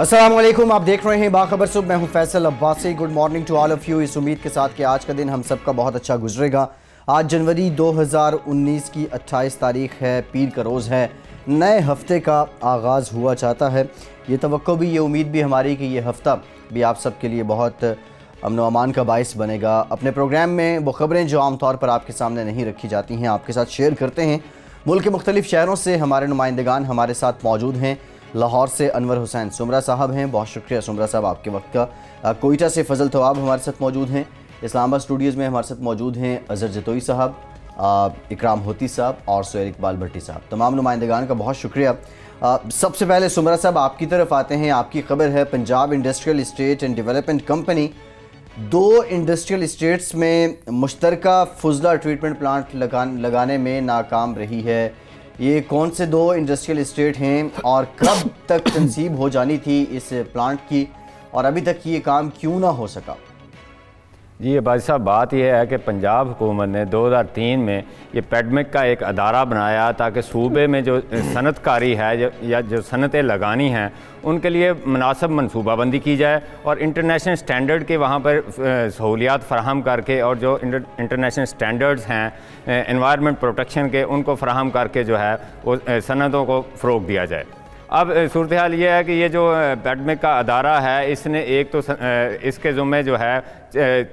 अस्सलाम वालेकुम, आप देख रहे हैं बाखबर सुबह। मैं हूं Faisal Abbasi. Good morning to all of you. इस उम्मीद के साथ कि आज का दिन हम सबका बहुत अच्छा गुजरेगा। आज जनवरी 2019 की 28 तारीख है, पीर का रोज़ है। नए हफ्ते का आगाज़ हुआ चाहता है। ये तवक्को भी, ये उम्मीद भी हमारी कि ये हफ्ता भी आप सब के लिए बहुत अमन व अमान का बाइस बनेगा। अपने प्रोग्राम में वो ख़बरें जो आमतौर पर आपके सामने नहीं रखी जाती हैं, आपके साथ शेयर करते हैं। मुल्क के मुख्तलिफ़ शहरों से हमारे नुमाइंदगान हमारे साथ मौजूद हैं। लाहौर से अनवर हुसैन सुमरा साहब हैं, बहुत शुक्रिया सुमरा साहब आपके वक्त का। कोयटा से फजल तवाब हमारे साथ मौजूद हैं। इस्लामाबाद स्टूडियोज़ में हमारे साथ मौजूद हैं अजहर जतोई साहब, इकराम होती साहब और सुहेल इकबाल भट्टी साहब। तमाम नुमाइंदगान का बहुत शुक्रिया। सबसे पहले सुमरा साहब आपकी तरफ आते हैं। आपकी खबर है Punjab industrial estate and development company 2 industrial estates में मुश्तरका फुजला ट्रीटमेंट प्लांट लगाने में नाकाम रही है। ये कौन से 2 इंडस्ट्रियल इस्टेट हैं और कब तक तनसीब हो जानी थी इस प्लांट की, और अभी तक ये काम क्यों ना हो सका? जी भाई साहब, बात यह है कि पंजाब हुकूमत ने 2003 में ये पेडमिक का एक अदारा बनाया ताकि सूबे में जो सनतकारी है या जो सनतें लगानी हैं उनके लिए मुनासिब मनसूबाबंदी की जाए और इंटरनेशनल स्टैंडर्ड के वहाँ पर सहूलियात फ़राहम करके और जो इंटरनेशनल स्टैंडर्ड्स हैं एनवायरनमेंट प्रोटेक्शन के, उनको फ़राहम करके जो है वो सनतों को फ़रोग़ दिया जाए। अब सूरत हाल ये है कि ये जो पेडमिक का अदारा है, इसने एक तो इसके ज़ुम्मे जो है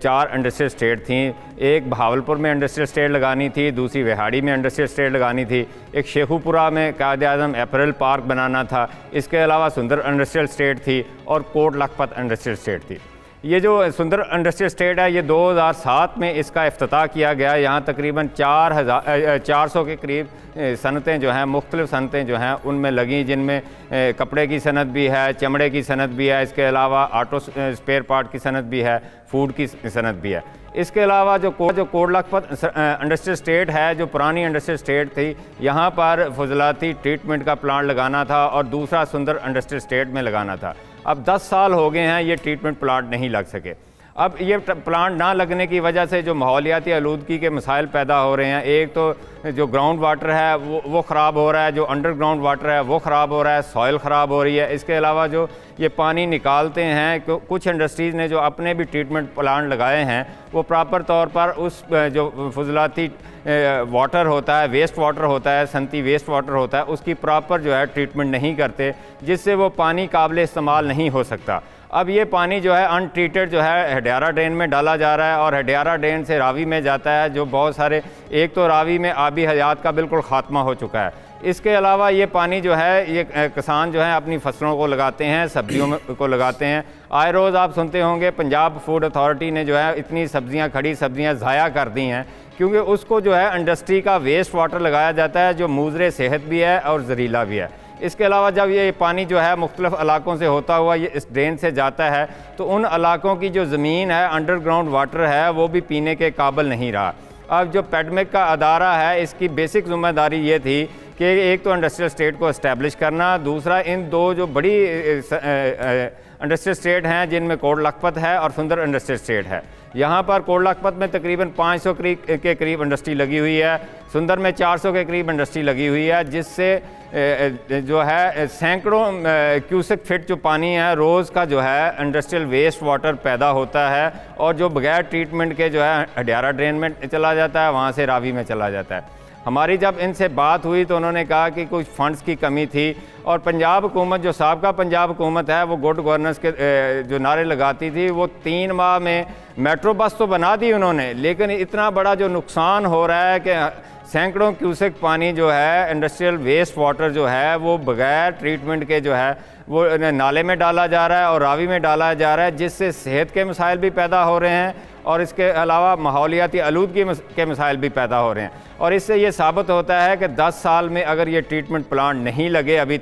4 इंडस्ट्रियल स्टेट थी। एक बहावलपुर में इंडस्ट्रियल स्टेट लगानी थी, दूसरी विहाड़ी में इंडस्ट्रियल स्टेट लगानी थी, एक शेखुपुरा में कायद-ए-आज़म एपरल पार्क बनाना था, इसके अलावा सुंदर इंडस्ट्रियल स्टेट थी और कोट लखपत इंडस्ट्रियल स्टेट थी। ये जो सुंदर इंडस्ट्रियल स्टेट है, ये 2007 में इसका इफ्तिताह किया गया। यहाँ तकरीबन 400 के करीब सनतें जो हैं, मुख्तलिफ़ सनतें जो हैं उनमें लगी, जिनमें कपड़े की सनत भी है, चमड़े की सनत भी है, इसके अलावा ऑटो स्पेयर पार्ट की सनत भी है, फूड की सनत भी है। इसके अलावा जो कोट लखपत इंडस्ट्रियल स्टेट है, जो पुरानी इंडस्ट्रियल स्टेट थी, यहाँ पर फजलाती ट्रीटमेंट का प्लांट लगाना था और दूसरा सुंदर इंडस्ट्रियल स्टेट में लगाना था। अब 10 साल हो गए हैं, ये ट्रीटमेंट प्लांट नहीं लग सके। अब ये प्लांट ना लगने की वजह से जो माहौलियाती आलूदगी के मसाइल पैदा हो रहे हैं, एक तो जो ग्राउंड वाटर है वो ख़राब हो रहा है, जो अंडरग्राउंड वाटर है वो ख़राब हो रहा है, सॉइल ख़राब हो रही है। इसके अलावा जो ये पानी निकालते हैं, कुछ इंडस्ट्रीज़ ने जो अपने भी ट्रीटमेंट प्लांट लगाए हैं वो प्रॉपर तौर पर उस जो फजलाती वाटर होता है, वेस्ट वाटर होता है, सनती वेस्ट वाटर होता है, उसकी प्रॉपर जो है ट्रीटमेंट नहीं करते, जिससे वो पानी काबिल इस्तेमाल नहीं हो सकता। अब ये पानी जो है अनट्रीटेड जो है हडियारा ड्रेन में डाला जा रहा है और हडियारा ड्रेन से रावी में जाता है, जो बहुत सारे, एक तो रावी में आबी हयात का बिल्कुल ख़ात्मा हो चुका है। इसके अलावा ये पानी जो है, ये किसान जो है अपनी फसलों को लगाते हैं, सब्जियों को लगाते हैं। आए रोज़ आप सुनते होंगे पंजाब फूड अथॉरिटी ने जो है इतनी सब्जियां, खड़ी सब्जियां ज़ाया कर दी हैं, क्योंकि उसको जो है इंडस्ट्री का वेस्ट वाटर लगाया जाता है, जो मुज़र सेहत भी है और जहरीला भी है। इसके अलावा जब ये पानी जो है मुख्तलिफ़ इलाकों से होता हुआ ये इस ड्रेन से जाता है, तो उन इलाकों की जो ज़मीन है, अंडरग्राउंड वाटर है, वो भी पीने के काबिल नहीं रहा। अब जो पेडमिक का अदारा है, इसकी बेसिक ज़िम्मेदारी ये थी कि एक तो इंडस्ट्रियल स्टेट को इस्टेब्लिश करना, दूसरा इन 2 जो बड़ी इंडस्ट्रियल स्टेट हैं जिनमें कोट लखपत है और सुंदर इंडस्ट्रियल स्टेट है, यहाँ पर कोट लखपत में तकरीबन 500 के करीब इंडस्ट्री लगी हुई है, सुंदर में 400 के करीब इंडस्ट्री लगी हुई है, जिससे जो है सैकड़ों क्यूसेक फिट जो पानी है रोज़ का जो है इंडस्ट्रियल वेस्ट वाटर पैदा होता है और जो बगैर ट्रीटमेंट के जो है हडियारा ड्रेन में चला जाता है, वहाँ से रावी में चला जाता है। हमारी जब इनसे बात हुई तो उन्होंने कहा कि कुछ फंड्स की कमी थी और पंजाब हुकूमत, जो साबका पंजाब हुकूमत है, वो गुड गवर्नेंस के जो नारे लगाती थी, वो 3 माह में मेट्रो बस तो बना दी उन्होंने, लेकिन इतना बड़ा जो नुकसान हो रहा है कि सैकड़ों क्यूसेक पानी जो है, इंडस्ट्रियल वेस्ट वाटर जो है, वो बग़ैर ट्रीटमेंट के जो है वो नाले में डाला जा रहा है और रावी में डाला जा रहा है, जिससे सेहत के मसाइल भी पैदा हो रहे हैं और इसके अलावा माहौलियाती आलूदगी के मसाइल भी पैदा हो रहे हैं। और इससे ये साबित होता है कि 10 साल में अगर ये ट्रीटमेंट प्लांट नहीं लगे अभी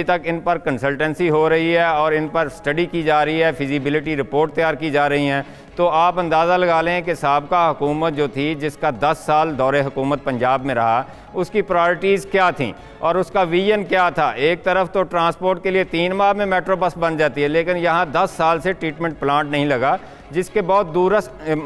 तक इन पर कंसल्टेंसी हो रही है और इन पर स्टडी की जा रही है, फिजिबिलिटी रिपोर्ट तैयार की जा रही हैं, तो आप अंदाज़ा लगा लें कि साबका हुकूमत जो थी, जिसका 10 साल दौरे हुकूमत पंजाब में रहा, उसकी प्रायोरिटीज़ क्या थी और उसका विजन क्या था। एक तरफ तो ट्रांसपोर्ट के लिए 3 माह में मेट्रो बस बन जाती है, लेकिन यहाँ 10 साल से ट्रीटमेंट प्लांट नहीं लगा, जिसके बहुत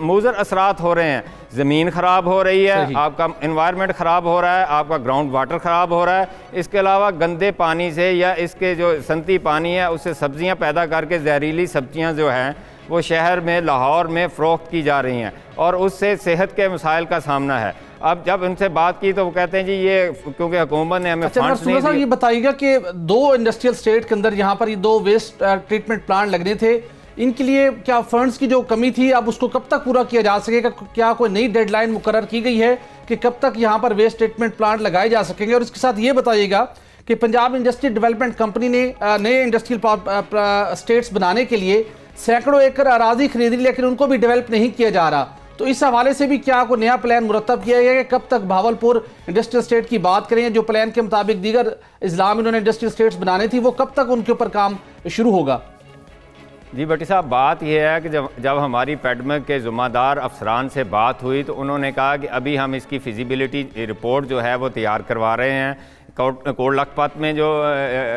मुज़र असरात हो रहे हैं। ज़मीन ख़राब हो रही है, आपका इन्वायरमेंट ख़राब हो रहा है, आपका ग्राउंड वाटर ख़राब हो रहा है। इसके अलावा गंदे पानी से या इसके जो सनती पानी है उससे सब्ज़ियाँ पैदा करके जहरीली सब्ज़ियाँ जो हैं वो शहर में, लाहौर में फ़रोख्त की जा रही हैं और उससे सेहत के मसाइल का सामना है। अब जब उनसे बात की तो वो कहते हैं जी ये क्योंकि हुकूमत ने हमें फंड्स नहीं दिए। ये बताइएगा कि 2 इंडस्ट्रियल स्टेट के अंदर यहाँ पर ये 2 वेस्ट ट्रीटमेंट प्लांट लगने थे, इनके लिए क्या फंड्स की जो कमी थी अब उसको कब तक पूरा किया जा सकेगा? क्या कोई नई डेडलाइन मुकर्रर की गई है कि कब तक यहाँ पर वेस्ट ट्रीटमेंट प्लांट लगाए जा सकेंगे? और इसके साथ ये बताइएगा कि पंजाब इंडस्ट्री डेवलपमेंट कंपनी ने नए इंडस्ट्रियल स्टेट्स बनाने के लिए सैकड़ों एकड़ अराजी खरीदी, लेकिन उनको भी डेवलप नहीं किया जा रहा। तो इस हवाले से भी क्या कोई नया प्लान मुरतब किया गया है कि कब तक भावलपुर इंडस्ट्रियल स्टेट की बात करें, जो प्लान के मुताबिक दीगर इस्लाम में उन्होंने इंडस्ट्रियल स्टेट्स बनाने थी, वो कब तक उनके ऊपर काम शुरू होगा? जी भट्टी साहब, बात यह है कि जब हमारी पेडमेक के ज़िम्मेदार अफसरान से बात हुई तो उन्होंने कहा कि अभी हम इसकी फिजिबिलिटी रिपोर्ट जो है वो तैयार करवा रहे हैं। कोट लखपत में जो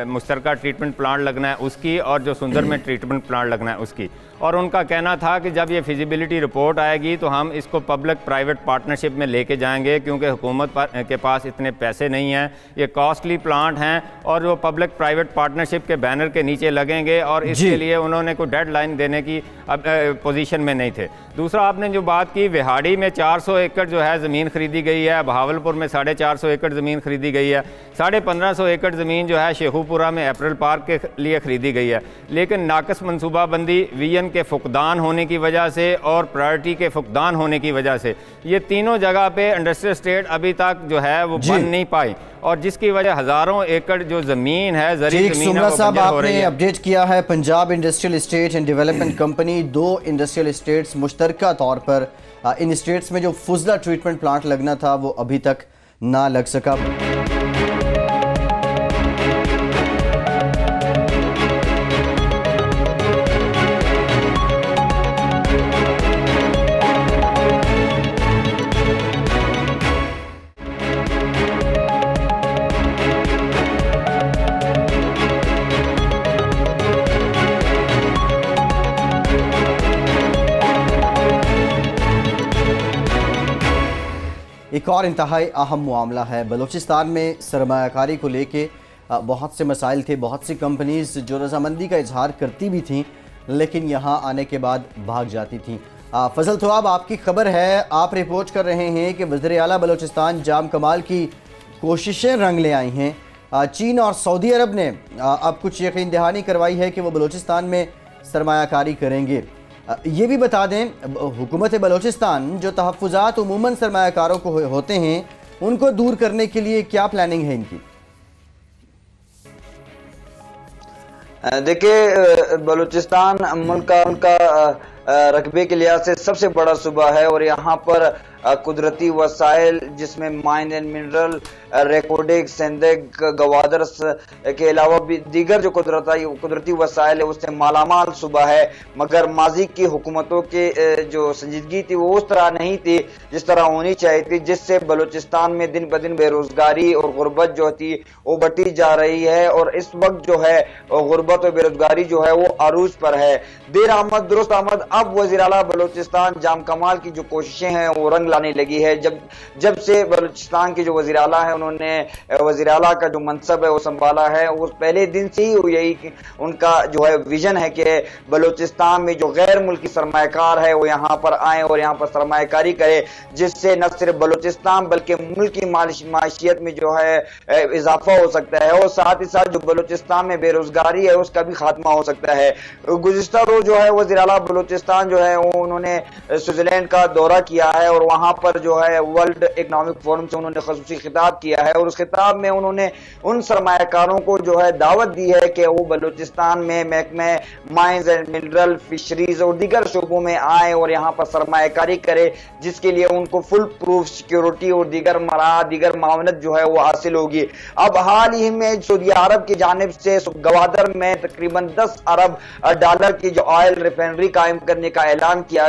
मुश्तरका ट्रीटमेंट प्लांट लगना है उसकी और जो सुंदर में ट्रीटमेंट प्लांट लगना है उसकी, और उनका कहना था कि जब ये फिजिबिलिटी रिपोर्ट आएगी तो हम इसको पब्लिक प्राइवेट पार्टनरशिप में लेके जाएंगे, क्योंकि हुकूमत के पास इतने पैसे नहीं हैं, ये कॉस्टली प्लांट हैं और वो पब्लिक प्राइवेट पार्टनरशिप के बैनर के नीचे लगेंगे और इसके लिए उन्होंने कोई डेडलाइन देने की पोजीशन में नहीं थे। दूसरा, आपने जो बात की, विहाड़ी में 400 एकड़ जो है ज़मीन खरीदी गई है, भावलपुर में 450 एकड़ ज़मीन खरीदी गई है, 1550 एकड़ ज़मीन जो है शेखुपुरा में एप्रल पार्क के लिए खरीदी गई है, लेकिन नाकस मनसूबाबंदी, विजन के फुकदान होने की वजह से और प्रायोरिटी के फुकदान होने की वजह से ये तीनों जगह पे इंडस्ट्रियल स्टेट अभी तक जो है वो बन नहीं पाई, और जिसकी वजह हज़ारों एकड़ जो ज़मीन है, ज़मीन साहब आपने अपडेट किया है। Punjab industrial estate and development company 2 industrial estates मुश्तरका तौर पर इन स्टेट्स में जो फुजला ट्रीटमेंट प्लांट लगना था वो अभी तक ना लग सका। एक और इंतहाई अहम मामला है बलूचिस्तान में सरमायाकारी को लेके बहुत से मसाइल थे। बहुत सी कंपनीज जो रजामंदी का इजहार करती भी थीं लेकिन यहाँ आने के बाद भाग जाती थीं। फजल थवाब, आपकी खबर है, आप रिपोर्ट कर रहे हैं कि वज़ीर आला बलूचिस्तान जाम कमाल की कोशिशें रंग ले आई हैं। चीन और सऊदी अरब ने अब कुछ यकीन दहानी करवाई है कि वो बलूचिस्तान में सरमायाकारी करेंगे। ये भी बता दें, हुकूमत बलूचिस्तान जो तहफ़्फ़ुज़ात उमूमन सरमायाकारों को होते हैं उनको दूर करने के लिए क्या प्लानिंग है इनकी? देखिए, बलूचिस्तान मुल्क का उनका रकबे के लिहाज से सबसे बड़ा सूबा है और यहाँ पर कुदरती वसाइल जिसमें माइन एंड मिनरल, रेकोर्डिक, सेंदेक, गवादर के अलावा भी दीगर जो कुदरती वसाइल है उससे मालामाल सूबा है। मगर माजी की हुकूमतों के जो संजीदगी थी वो उस तरह नहीं थी जिस तरह होनी चाहिए थी, जिससे बलूचिस्तान में दिन ब दिन बेरोजगारी और गुर्बत जो थी वो बढ़ती जा रही है और इस वक्त जो है गुर्बत और बेरोजगारी जो है वो अरूज पर है। देर आमद दुरुस्त आमद, अब वज़ीर आला बलूचिस्तान जाम कमाल की जो कोशिशें हैं वो रंग लाने लगी है। जब से बलूचिस्तान के जो वज़ीर आला है उन्होंने वज़ीर आला का जो मनसब है वो संभाला है, उस पहले दिन से ही यही उनका जो है विजन है कि बलूचिस्तान में जो गैर मुल्की सरमायाकार है वो यहाँ पर आए और यहाँ पर सरमायाकारी करे, जिससे न सिर्फ बलूचिस्तान बल्कि मुल्क की माशियत में जो है इजाफा हो सकता है और साथ ही साथ जो बलूचिस्तान में बेरोजगारी है उसका भी खात्मा हो सकता है। गुज़िश्ता रोज जो है वज़ीर आला बलूचिस्तान जो है उन्होंने स्विट्जरलैंड का दौरा किया है और वहां पर जो है वर्ल्ड इकोनॉमिक फोरम से उन्होंने खसूसी खिताब किया है, और उस खिताब में उन्होंने उन सरमायाकारों को जो है दावत दी है कि वो बलूचिस्तान में महकमे माइंस एंड मिनरल, फिशरीज और दीगर शोबों में आए और यहाँ पर सरमायाकारी करे, जिसके लिए उनको फुल प्रूफ सिक्योरिटी और दीगर मावनत जो है वो हासिल होगी। अब हाल ही में सऊदी अरब की जानिब से गवादर में तकरीबन 10 अरब डॉलर की जो ऑयल रिफाइनरी कायम करने का ऐलान किया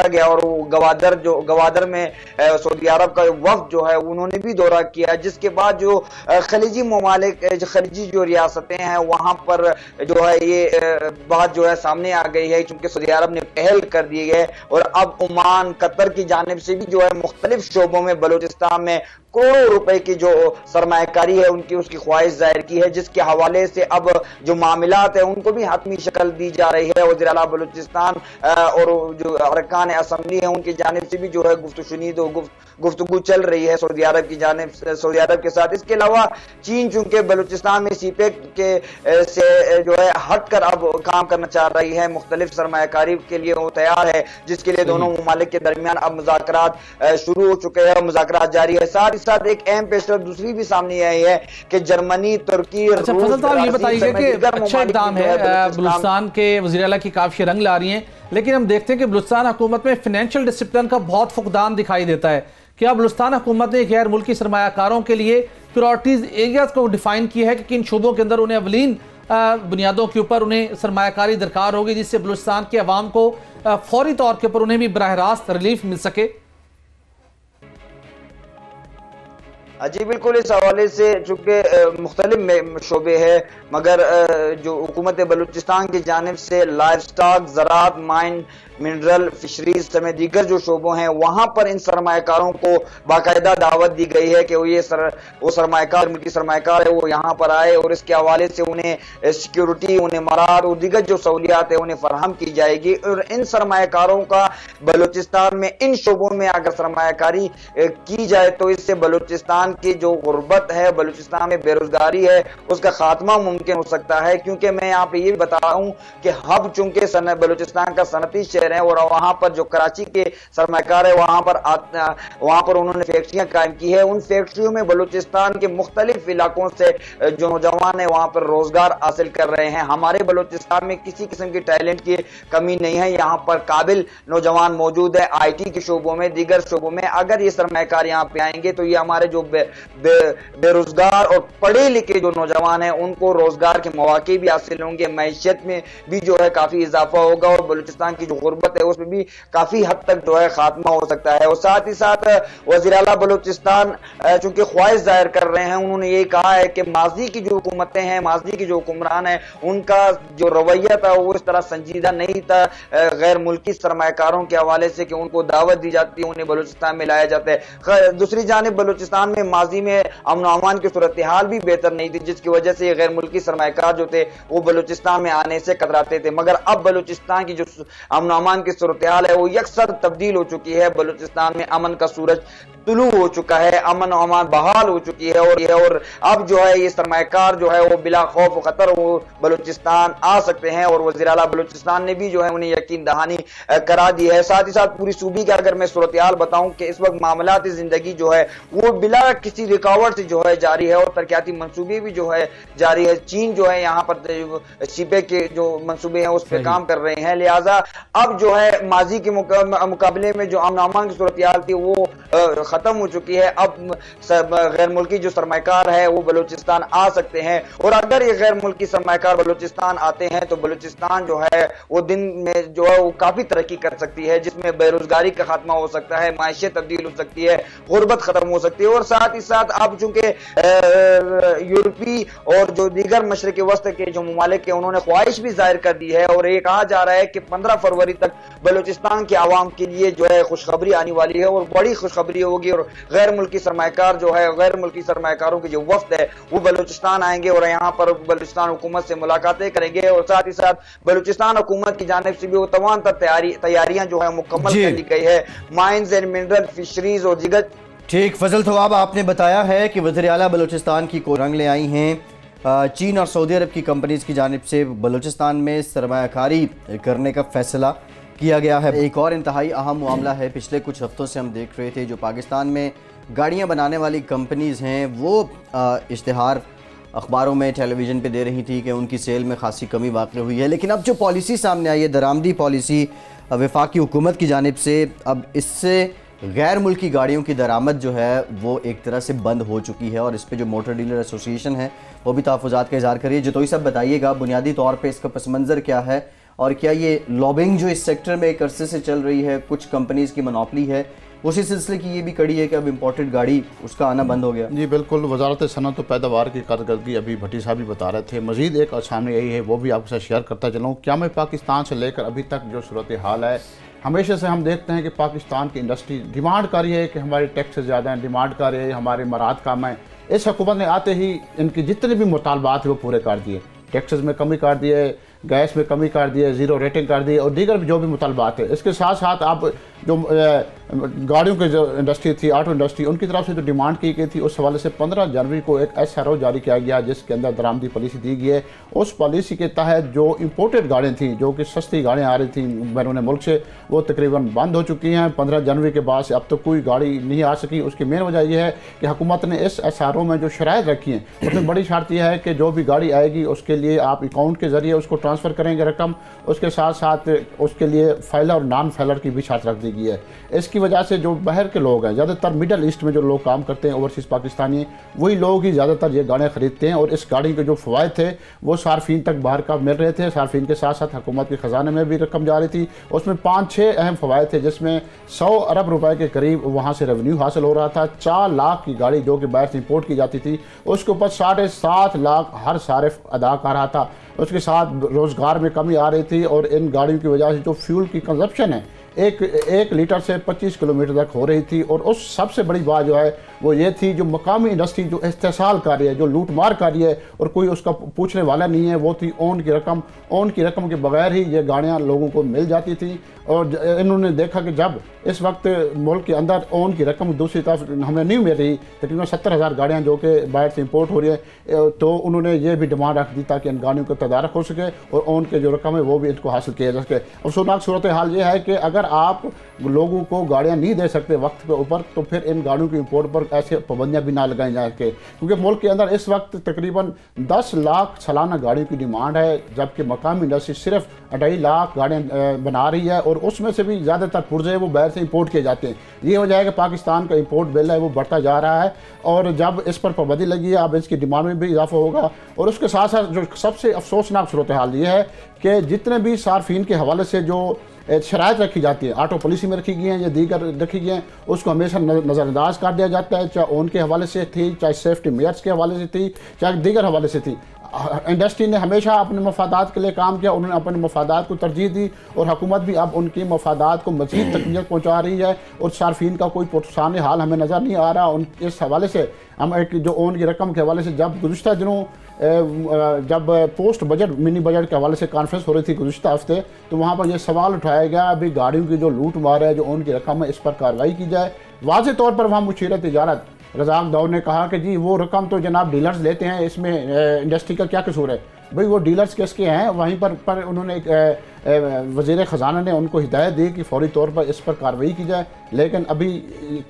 गया, और वो गवादर में सऊदी अरब का वफ्द जो है उन्होंने भी दौरा किया, जिसके बाद जो खलीजी ममालिक, खलीजी जो रियासतें हैं वहां पर जो है ये बात जो है सामने आ गई है, क्योंकि सऊदी अरब ने पहल कर दी है और अब ओमान, कतर की जानिब से भी जो है मुख्तलिफ शोबों में बलूचिस्तान में करोड़ों रुपए की जो सरमायाकारी है उसकी ख्वाहिश जाहिर की है, जिसके हवाले से अब जो मामलात है उनको भी हतमी शक्ल दी जा रही है। वज़ीर आला बलूचिस्तान और जो अरकान असम्बली है उनकी जानिब से भी जो है गुफ्तगू चल रही है सऊदी अरब की जानिब, सऊदी अरब के साथ। इसके अलावा चीन चूंकि बलूचिस्तान में सीपेक के से जो है हट कर अब काम करना चाह रही है, मुख्तलिफ सरमायाकारी के लिए वो तैयार है, जिसके लिए दोनों ममालिक के दरमियान अब मुज़ाकरात शुरू हो चुके हैं, मुज़ाकरात जारी है। साथ ही साथ एक अहम पेशरफ दूसरी भी सामने आई है कि जर्मनी, तुर्की, अच्छा फजल साहब ये बताइए कि अच्छा इक़दाम है, बलूचिस्तान के वज़ीर आला की काफी रंग ला रही हैं, लेकिन हम देखते हैं कि बलूचिस्तान हुकूमत में फाइनेंशियल डिसिप्लिन का बहुत फुकदान दिखाई देता है। क्या बलूचिस्तान हुकूमत ने गैर मुल्की सरमायाकारों के लिए प्रायोरिटीज एरियाज को डिफाइन किया है कि किन शोबों के अंदर उन्हें अवलीन बुनियादों के ऊपर उन्हें सरमायाकारी दरकार होगी, जिससे बलूचिस्तान के अवाम को फौरी तौर के ऊपर उन्हें भी बराह रास्त रिलीफ मिल सके? जी बिल्कुल, इस हवाले से चूंकि मुख्तलिफ शोबे है, मगर जो हुकूमत बलूचिस्तान की जानिब से लाइफ स्टॉक, ज़राअत, माइन, मिनरल, फिशरीज समेत दीगर जो शोबों हैं वहां पर इन सरमायाकारों को बाकायदा दावत दी गई है कि वो सरमायाकार, मुल्की सरमायाकार है, वो यहाँ पर आए और इसके हवाले से उन्हें सिक्योरिटी, उन्हें मराद और दीगर जो सहूलियात है उन्हें फराहम की जाएगी। और इन सरमायाकारों का बलूचिस्तान में इन शोबों में अगर सरमायाकारी की जाए तो इससे बलूचिस्तान की जो गुर्बत है, बलूचिस्तान में बेरोजगारी है, उसका खात्मा मुमकिन हो सकता है। क्योंकि मैं यहाँ पे ये बताऊं कि हब चूंकि बलूचिस्तान का सनती शहर है और वहां पर जो कराची के सरमायाकार है वहां पर उन्होंने फैक्ट्रियां कायम की है। उन फैक्ट्रियों में बलूचिस्तान के मुख्तलिफ इलाकों से जो नौजवान है वहां पर रोजगार हासिल कर रहे हैं। हमारे बलूचिस्तान में किसी किस्म की टैलेंट की कमी नहीं है, यहाँ पर काबिल नौजवान मौजूद है IT के शोबों में, दीगर शोबों में। अगर ये सरमायाकार यहाँ पे आएंगे तो ये हमारे जो बेरोजगार और पढ़े लिखे जो नौजवान है उनको रोजगार के मौके भी हासिल होंगे, मैशियत में भी जो है काफी इजाफा होगा और बलूचिस्तान की जो गुर्बत है उसमें भी काफी हद तक जो है खात्मा हो सकता है। और साथ ही साथ वज़ीर आला बलूचिस्तान चूंकि ख्वाहिश जाहिर कर रहे हैं, उन्होंने ये कहा है कि माजी की जो हुकूमतें हैं, माजी की जो हुक्मरान है, उनका जो रवैया था वो इस तरह संजीदा नहीं था गैर मुल्की सरमायाकारों के हवाले से कि उनको दावत दी जाती है, उन्हें बलूचिस्तान में लाया जाता है। दूसरी जानिब बलूचिस्तान में माजी में अमन अमान की सूरत हाल भी बेहतर नहीं थी, जिसकी वजह से गैर मुल्की सरमायाकार जो थे वो बलूचिस्तान में आने से कतराते थे। मगर अब बलूचिस्तान की जो अमन अमान की सूरत हाल है वो यकसर तब्दील हो चुकी है। बलूचिस्तान में अमन का सूरज तुलू हो चुका है, अमन अमान बहाल हो चुकी है और अब जो है ये सरमायाकार जो है वो बिला खौफ खतर वो बलूचिस्तान आ सकते हैं। और वज़ीर आला बलूचिस्तान ने भी जो है उन्हें यकीन दहानी करा दी है। साथ ही साथ पूरी सूबी का अगर मैं सूरत हाल बताऊं कि इस वक्त मामलाती जिंदगी जो है वो बिला किसी रुकावट से जो है जारी है और तरक्याती मंसूबे भी जो है जारी है। चीन जो है यहाँ पर सीपे के जो मंसूबे हैं उस पर काम कर रहे हैं, लिहाजा अब जो है माजी के मुकाबले में जो अमन अमान की सूरत हाल थी वो खत्म हो चुकी है। अब गैर मुल्की जो सरमायाकार है वो बलूचिस्तान आ सकते हैं और अगर ये गैर मुल्की सरमायाकार बलूचिस्तान आते हैं तो बलूचिस्तान जो है वो दिन में जो है वो काफी तरक्की कर सकती है, जिसमें बेरोजगारी का खात्मा हो सकता है, मायशत तब्दील हो सकती है, गुर्बत खत्म हो सकती है। और साथ ही साथ अब चूंकि यूरोपी और जो दीगर मशरिक वस्त के जो ममालिक है उन्होंने ख्वाहिश भी जाहिर कर दी है और ये कहा जा रहा है कि 15 फरवरी तक बलूचिस्तान के आवाम के लिए जो है खुशखबरी आने वाली है और बड़ी खुशखबरी होगी। और गैर मुल्की सरमायाकार जो है, गैर मुल्की सरमायाकारों के जो वफ्द है वो बलूचिस्तान आएंगे और यहाँ पर बलूचिस्तान हुकूमत से मुलाकातें करेंगे और साथ ही साथ बलूचिस्तान हुकूमत की जानिब से भी वो तमाम तैयारियां जो है मुकम्मल कर ली गई है, माइंस एंड मिनरल, फिशरीज और दीगर। ठीक, फजल थवाब आपने बताया है कि वज़ीर आला बलूचिस्तान की कोई रंग ले आई हैं चीन और सऊदी अरब की कंपनीज की जानिब से बलूचिस्तान में सरमायाकारी करने का फैसला। किया गया है। एक और इंतहाई अहम मामला है, पिछले कुछ हफ्तों से हम देख रहे थे जो पाकिस्तान में गाड़ियां बनाने वाली कंपनीज़ हैं वो इश्तिहार अखबारों में, टेलीविज़न पे दे रही थी कि उनकी सेल में खासी कमी वाक़ई हुई है। लेकिन अब जो पॉलिसी सामने आई है, दरामदी पॉलिसी वफाकी हुकूमत की जानिब से, अब इससे गैर मुल्की गाड़ियों की दरामद जो है वो एक तरह से बंद हो चुकी है और इस पर जो मोटर डीलर एसोसिएशन है वो भी तहफ़्फ़ुज़ात का इज़हार करिए। जतोई साहब बताइएगा बुनियादी तौर पर इसका पस मंज़र क्या है और क्या ये लॉबिंग जो इस सेक्टर में एक अरसे से चल रही है, कुछ कंपनीज़ की मोनोपली है, उसी सिलसिले की ये भी कड़ी है कि अब इम्पोर्टेड गाड़ी उसका आना बंद हो गया? जी बिल्कुल, वजारत सनअत व पैदावार की कारकर्दगी अभी भट्टी साहब भी बता रहे थे। मजीद एक आसानी यही है, वो भी आपके साथ शेयर करता चलूँ। क्या मैं पाकिस्तान से लेकर अभी तक जो सूरत हाल है, हमेशा से हम देखते हैं कि पाकिस्तान की इंडस्ट्री डिमांड कर रही है कि हमारे टैक्स ज़्यादा हैं, डिमांड कर रही है हमारे मराद कम हैं। इस हुकूमत ने आते ही इनकी जितने भी मुतालबात हैं वो पूरे कर दिए। टैक्सेस में कमी कर दिए, गैस में कमी कर दिए, ज़ीरो रेटिंग कर दी और दीगर जो भी मुतालबात है। इसके साथ साथ आप जो गाड़ियों की जो इंडस्ट्री थी, ऑटो इंडस्ट्री, उनकी तरफ से जो डिमांड की गई थी, उस हवाले से 15 जनवरी को एक SRO जारी किया गया जिसके अंदर दरामदी पॉलिसी दी गई है। उस पॉलिसी के तहत जो इम्पोर्टेड गाड़ियाँ थी, जो कि सस्ती गाड़ियाँ आ रही थी बैरून मुल्क से, वो तकरीबन बंद हो चुकी हैं। 15 जनवरी के बाद से अब तो कोई गाड़ी नहीं आ सकी। उसकी मेन वजह यह है कि हुकूमत ने इस SRO में जो शराइत रखी हैं उसमें बड़ी शर्त यह है कि जो भी गाड़ी आएगी उसके लिए आप अकाउंट के ज़रिए उसको ट्रांसफ़र करेंगे रकम। उसके साथ साथ उसके लिए फाइलर और नॉन फाइलर की भी शर्त रख दी गई है। इसकी वजह से जो बाहर के लोग हैं, ज़्यादातर मिडल ईस्ट में जो लोग काम करते हैं, ओवरसीज़ पाकिस्तानी, वही लोग ही ज़्यादातर ये गाड़ियाँ ख़रीदते हैं और इस गाड़ी के जो फ़वाइद थे वो सार्फिन तक बाहर का मिल रहे थे। सार्फिन के साथ साथ हुकूमत के ख़जाने में भी रकम जा रही थी। उसमें 5-6 अहम फ़वाइद थे जिसमें 100 अरब रुपए के करीब वहाँ से रेवेन्यू हासिल हो रहा था। 4 लाख की गाड़ी जो कि बाहर से इंपोर्ट की जाती थी उसके ऊपर 7.5 लाख हर सारिफ अदा कर रहा था। उसके साथ रोज़गार में कमी आ रही थी और इन गाड़ियों की वजह से जो फ्यूल की कंजप्शन है एक लीटर से 25 किलोमीटर तक हो रही थी। और उस सबसे बड़ी बात जो है वो ये थी, जो मकामी इंडस्ट्री जो इस्तेसाल कर रही है, जो लूट मार कर रही है और कोई उसका पूछने वाला नहीं है, वो थी ओन की रकम। ओन की रकम के बगैर ही ये गाड़ियाँ लोगों को मिल जाती थी। और इन्होंने देखा कि जब इस वक्त मुल्क के अंदर ओन की रकम दूसरी तरफ हमें नहीं मिल रही, तकरीबन 70,000 गाड़ियाँ जो कि बाहर से इंपोर्ट हो रही है, तो उन्होंने ये भी डिमांड रख दी ताकि इन गाड़ियों का तदारक हो सके और ओन के जो रकम है वो भी इनको हासिल किया जा सके। अफसोसनाक सूरत हाल ये है कि अगर आप लोगों को गाड़ियाँ नहीं दे सकते वक्त के ऊपर, तो फिर इन गाड़ियों की इंपोर्ट पर ऐसे पाबंदियाँ भी ना लगाई जा सके। क्योंकि मुल्क के अंदर इस वक्त तकरीबन 10 लाख सालाना गाड़ियों की डिमांड है, जबकि मकामी इंडस्ट्री सिर्फ 2.5 लाख गाड़ियाँ बना रही है और उसमें से भी ज़्यादातर पुर्जे वो बाहर से इंपोर्ट किए जाते हैं। ये वजह है कि पाकिस्तान का इंपोर्ट बिल है वो बढ़ता जा रहा है और जब इस पर पाबंदी लगी है अब इसकी डिमांड में भी इजाफा होगा। और उसके साथ साथ जो सबसे अफसोसनाक सूरत हाल ये है कि जितने भी सार्फिन के हवाले से जो शराइत रखी जाती है, ऑटो पॉलिसी में रखी गई हैं या दीगर रखी गई हैं, उसको हमेशा नज़रअंदाज कर दिया जाता है। चाहे ओन के हवाले से थी, चाहे सेफ्टी मेयर्स के हवाले से थी, चाहे दीगर हवाले से थी। इंडस्ट्री ने हमेशा अपने मफादात के लिए काम किया, उन्होंने अपने मफादात को तरजीह दी और हुकूमत भी अब उनके मफादात को मज़ीद तकमीत पहुँचा रही है और सार्फिन का कोई पुरसाने हाल हमें नज़र नहीं आ रहा। इस हवाले से हम एक जो ओन की रकम के हवाले से जब गुज़िश्ता दिनों जब पोस्ट बजट मिनी बजट के हवाले से कॉन्फ्रेंस हो रही थी गुज़िश्ता हफ्ते, तो वहाँ पर यह सवाल उठाया गया अभी गाड़ियों की जो लूट मार है, जो ओन की रकम है, इस पर कार्रवाई की जाए। वाज़े तौर पर वहाँ मुशीर तिजारत रज़ाक दाऊद ने कहा कि जी वो रकम तो जनाब डीलर्स लेते हैं, इसमें इंडस्ट्री का क्या कसूर है। भाई वो डीलर्स किसके हैं, वहीं पर उन्होंने वज़ीर ख़जाना ने उनको हिदायत दी कि फौरी तौर पर इस पर कार्रवाई की जाए, लेकिन अभी